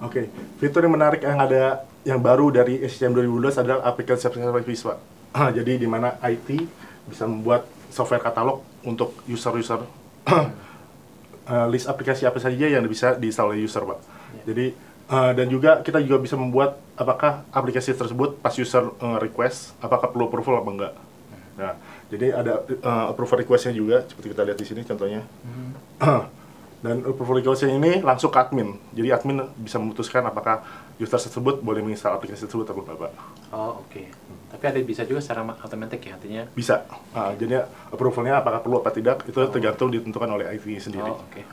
Oke, fitur yang menarik yang ada yang baru dari SCCM 2012 adalah aplikasi service, Pak. Jadi di mana IT bisa membuat software katalog untuk user-user list aplikasi apa saja yang bisa diinstal oleh user, Pak. Jadi dan juga kita juga bisa membuat apakah aplikasi tersebut pas user request apakah perlu approval apa enggak. Nah, jadi ada approval request-nya juga seperti kita lihat di sini contohnya. Dan approval request-nya ini langsung ke admin. Jadi admin bisa memutuskan apakah user tersebut boleh menginstal aplikasi tersebut atau enggak, Pak. Oh, oke. Tapi ada bisa juga secara otomatis ya, artinya? Bisa. Jadi approval-nya apakah perlu apa tidak itu tergantung ditentukan oleh IT sendiri. Oh, oke.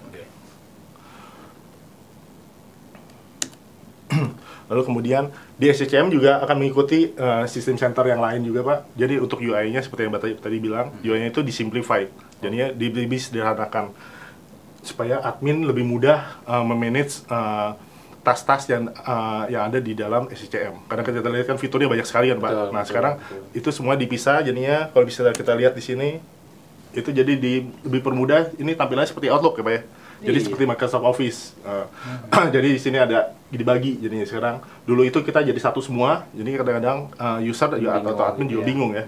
Lalu kemudian di SCCM juga akan mengikuti sistem center yang lain juga, Pak. Jadi untuk UI-nya seperti yang Bapak tadi bilang, UI-nya itu disimplified. Jadinya lebih sederhanakan supaya admin lebih mudah memanage tas-tas yang ada di dalam SCCM. Karena kita lihat kan fiturnya banyak sekali kan, Pak. Nah, sekarang itu semua dipisah, jadinya kalau bisa kita lihat di sini itu jadi lebih permudah. Ini tampilannya seperti Outlook ya, Pak ya. Jadi seperti Microsoft Office. Jadi di sini ada dibagi. Jadinya sekarang dulu itu kita jadi satu semua. Jadi kadang-kadang user atau admin juga bingung ya.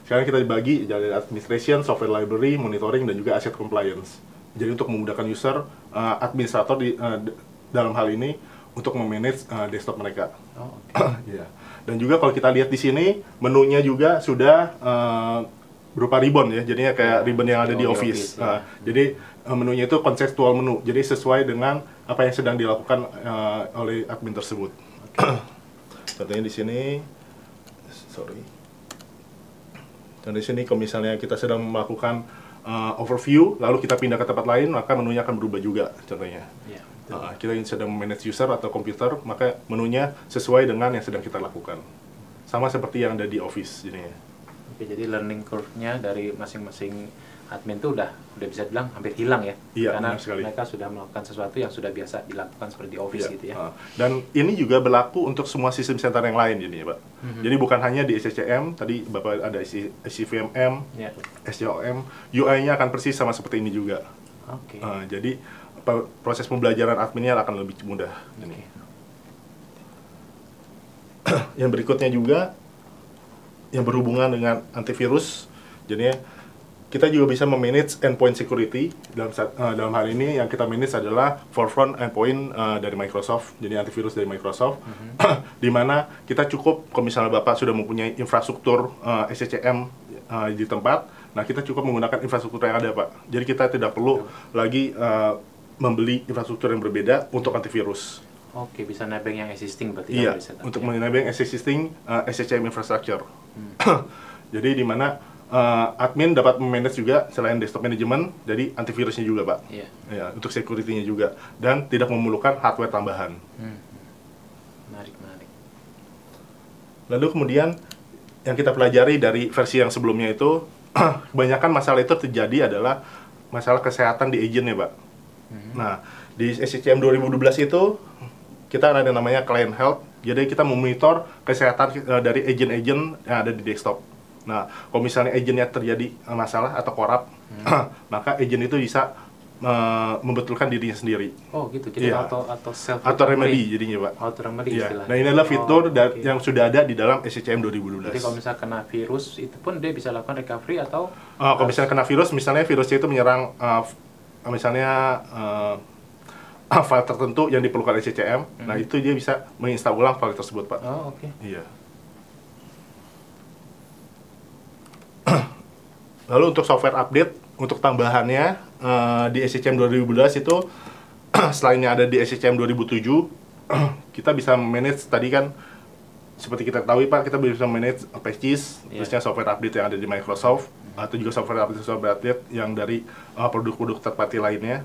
Sekarang kita dibagi jadi administration, software library, monitoring dan juga asset compliance. Jadi untuk memudahkan user, administrator dalam hal ini untuk memanage desktop mereka. Yeah. Dan juga kalau kita lihat di sini menunya juga sudah berupa ribbon ya, jadinya kayak ribbon yang ada di Office. Jadi menunya itu konseptual menu, jadi sesuai dengan apa yang sedang dilakukan oleh admin tersebut. Contohnya di sini, dan di sini kalau misalnya kita sedang melakukan overview, lalu kita pindah ke tempat lain, maka menunya akan berubah juga. Contohnya, kita sedang manage user atau komputer, maka menunya sesuai dengan yang sedang kita lakukan. Sama seperti yang ada di Office, jadinya. Oke, jadi learning curve-nya dari masing-masing admin itu udah bisa bilang hampir hilang ya, karena mereka sudah melakukan sesuatu yang sudah biasa dilakukan seperti di Office gitu ya. Dan ini juga berlaku untuk semua sistem center yang lain jadinya, Pak. Jadi bukan hanya di SCCM, tadi Bapak ada SCVMM, SCOM, UI-nya akan persis sama seperti ini juga. Jadi proses pembelajaran adminnya akan lebih mudah. Yang berikutnya juga yang berhubungan dengan antivirus, jadinya kita juga bisa memanage endpoint security. Dalam hal ini yang kita manage adalah Forefront endpoint dari Microsoft, jadi antivirus dari Microsoft. Di mana kita cukup, kalau misalnya Bapak sudah mempunyai infrastruktur SCCM di tempat, nah kita cukup menggunakan infrastruktur yang ada, Pak. Jadi kita tidak perlu lagi membeli infrastruktur yang berbeda untuk antivirus. Oke, bisa nebeng yang existing berarti. Iya, untuk menebeng existing SCCM infrastructure. Jadi di mana admin dapat memanage juga selain desktop management, jadi antivirusnya juga, Pak. Ya, untuk security-nya juga, dan tidak memerlukan hardware tambahan. Menarik. Lalu kemudian yang kita pelajari dari versi yang sebelumnya itu, kebanyakan masalah itu terjadi adalah masalah kesehatan di agent-nya, Pak. Nah, di SCCM 2012 itu kita ada yang namanya client health, jadi kita memonitor kesehatan dari agent-agent yang ada di desktop. Nah, kalau misalnya agentnya terjadi masalah atau korup, maka agent itu bisa membetulkan dirinya sendiri. Oh gitu, jadi auto remedy jadinya, Pak. Auto remedy istilahnya. Nah, ini adalah fitur yang sudah ada di dalam SCCM 2012. Jadi kalau misalnya kena virus, itu pun dia bisa lakukan recovery atau? Kalau misalnya kena virus, misalnya virusnya itu menyerang misalnya file tertentu yang diperlukan SCCM, nah itu dia bisa menginstal ulang file tersebut, Pak. Iya. Lalu untuk software update, untuk tambahannya di SCCM 2012 itu selainnya ada di SCCM 2007, kita bisa manage tadi kan seperti kita ketahui, Pak, kita bisa manage patches, terusnya software update yang ada di Microsoft, atau juga software update yang dari produk-produk third party lainnya.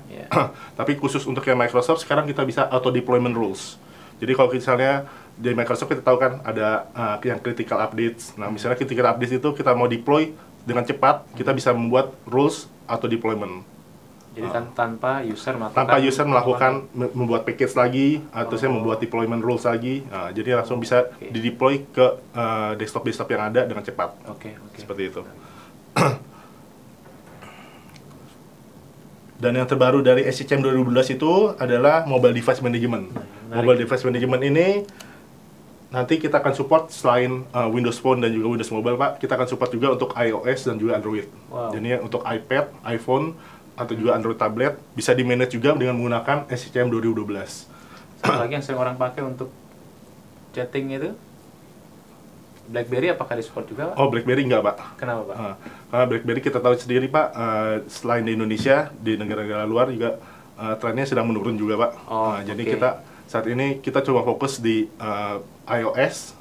Tapi khusus untuk yang Microsoft, sekarang kita bisa auto deployment rules. Jadi kalau misalnya di Microsoft kita tahu kan ada yang critical updates. Nah, misalnya critical updates itu kita mau deploy dengan cepat, kita bisa membuat rules auto deployment. Jadi tanpa user melakukan membuat package lagi, atau saya membuat deployment rules lagi. Nah, jadi langsung bisa dideploy ke desktop yang ada dengan cepat. Seperti itu. Dan yang terbaru dari SCCM 2012 itu adalah Mobile Device Management. Mobile Device Management ini nanti kita akan support selain Windows Phone dan juga Windows Mobile, Pak, kita akan support juga untuk iOS dan juga Android. Jadi untuk iPad, iPhone, atau juga Android tablet bisa di-manage juga dengan menggunakan SCCM 2012. Satu lagi yang sering orang pakai untuk chatting itu, BlackBerry apakah di-support juga, Pak? Oh, BlackBerry enggak, Pak. Kenapa, Pak? Karena BlackBerry kita tahu sendiri, Pak, selain di Indonesia, di negara-negara luar juga trennya sedang menurun juga, Pak. Jadi saat ini kita coba fokus di iOS,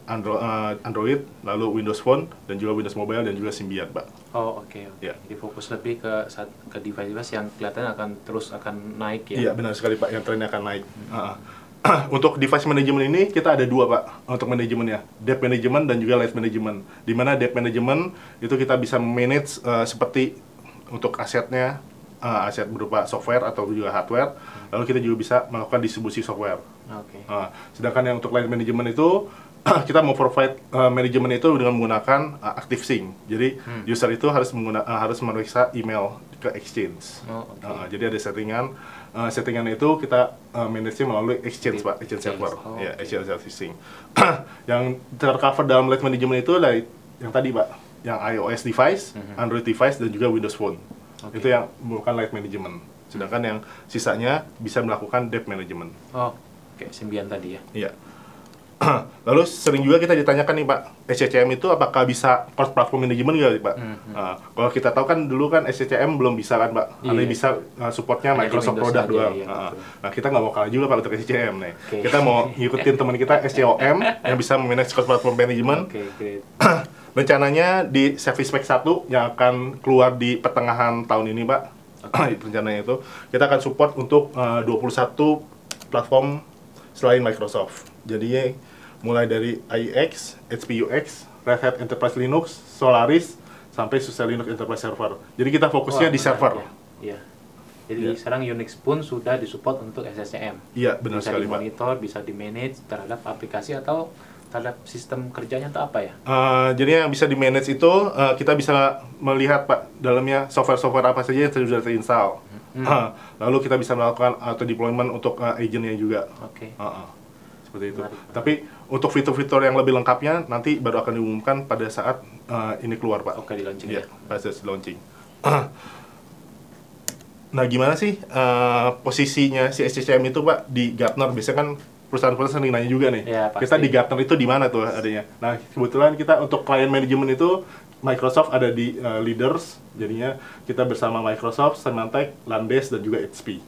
Android, lalu Windows Phone, dan juga Windows Mobile, dan juga Symbian, Pak. Yeah. Jadi fokus lebih ke device-device yang kelihatan akan naik ya? Iya, benar sekali, Pak, yang trennya akan naik. Untuk device management ini kita ada dua, Pak, untuk manajemennya, debt management dan juga life management. Di mana debt management itu kita bisa manage seperti untuk asetnya, aset berupa software atau juga hardware, lalu kita juga bisa melakukan distribusi software. Sedangkan yang untuk life management itu kita mau provide manajemen itu dengan menggunakan Active Sync. Jadi user itu harus memeriksa email ke Exchange. Jadi ada settingan itu kita manage melalui Exchange, Pak, Exchange server, ya, Exchange Sync. Yang tercover dalam life management itu adalah yang tadi, Pak, yang iOS device, Android device, dan juga Windows Phone. Itu yang bukan life management. Sedangkan yang sisanya bisa melakukan debt management. Kayak Symbian tadi ya? Iya. Lalu sering juga kita ditanyakan nih, Pak, SCCM itu apakah bisa cross platform management nggak, Pak? Kalau kita tahu kan dulu kan SCCM belum bisa kan, Pak, hanya bisa supportnya Microsoft produk doang. Nah, kita nggak mau kalah juga, Pak, untuk SCCM nih. Kita mau ngikutin teman kita SCOM yang bisa manage cross platform management. Rencananya di Service Pack 1 yang akan keluar di pertengahan tahun ini, Pak. Rencananya itu kita akan support untuk 21 platform selain Microsoft. Jadi mulai dari IEX, HPUX, Red Hat Enterprise Linux, Solaris, sampai SUSE Linux Enterprise Server. Jadi kita fokusnya di server. Iya. Jadi sekarang Unix pun sudah disupport untuk SCCM. Iya, benar sekali, Pak. Bisa dimonitor, bisa di-manage terhadap aplikasi atau terhadap sistem kerjanya atau apa ya? Jadi yang bisa di-manage itu kita bisa melihat, Pak, dalamnya software-software apa saja yang sudah terinstall. Lalu kita bisa melakukan auto deployment untuk agentnya juga. Seperti itu. Tapi untuk fitur-fitur yang lebih lengkapnya nanti baru akan diumumkan pada saat ini keluar, Pak. Di launching ya? Pada saat launching. Nah, gimana sih posisinya si SCCM itu, Pak, di Gartner? Biasanya kan perusahaan-perusahaan sering nanya juga nih. Kita di Gartner itu di mana tuh adanya? Nah, kebetulan kita untuk client management itu Microsoft ada di Leaders. Jadinya kita bersama Microsoft, Symantec, Landes, dan juga HP.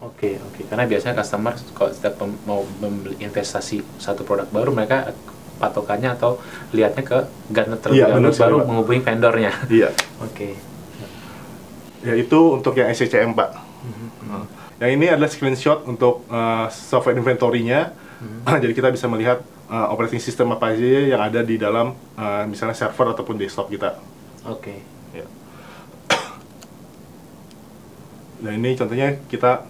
Oke. Karena biasanya customer kalau setiap mau membeli investasi satu produk baru, mereka patokannya atau lihatnya ke Gartner terlebih dahulu, baru menghubungi vendornya. Iya. Ya, itu untuk yang SCCM, Pak. Yang ini adalah screenshot untuk software inventory-nya. Jadi kita bisa melihat operating system apa aja yang ada di dalam misalnya server ataupun desktop kita. Ya. Nah, ini contohnya kita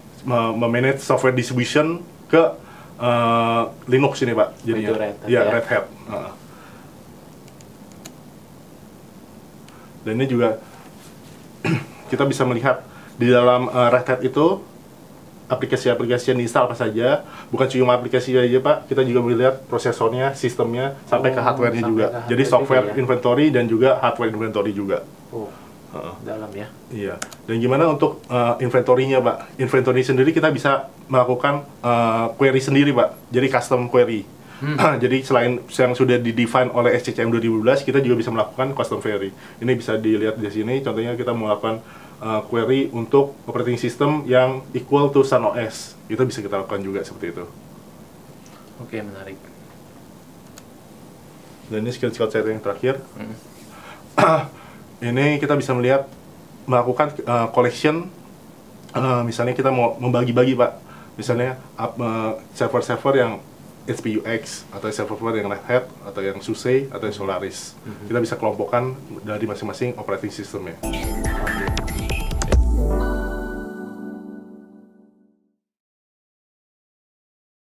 memanage software distribution ke Linux ini, Pak. Jadi Red Hat. Dan ini juga kita bisa melihat di dalam Red Hat itu aplikasi-aplikasi yang install apa saja, bukan cuma aplikasi aja, Pak, kita juga melihat prosesornya, sistemnya, sampai ke hardware-nya juga. Jadi software inventory dan juga hardware inventory juga. Dalam ya? Iya. Dan gimana untuk inventory-nya, Pak? Inventory sendiri kita bisa melakukan query sendiri, Pak. Jadi custom query. Jadi selain yang sudah di-define oleh SCCM 2012, kita juga bisa melakukan custom query. Ini bisa dilihat di sini, contohnya kita melakukan query untuk operating system yang equal to Sun OS. Itu bisa kita lakukan juga seperti itu. Oke, menarik. Dan ini screenshot saya yang terakhir. Ini kita bisa melakukan collection. Misalnya kita mau membagi-bagi, Pak. Misalnya server-server yang HPUX atau server-server yang Red Hat atau yang SUSE atau yang Solaris. Kita bisa kelompokkan dari masing-masing operating system ya.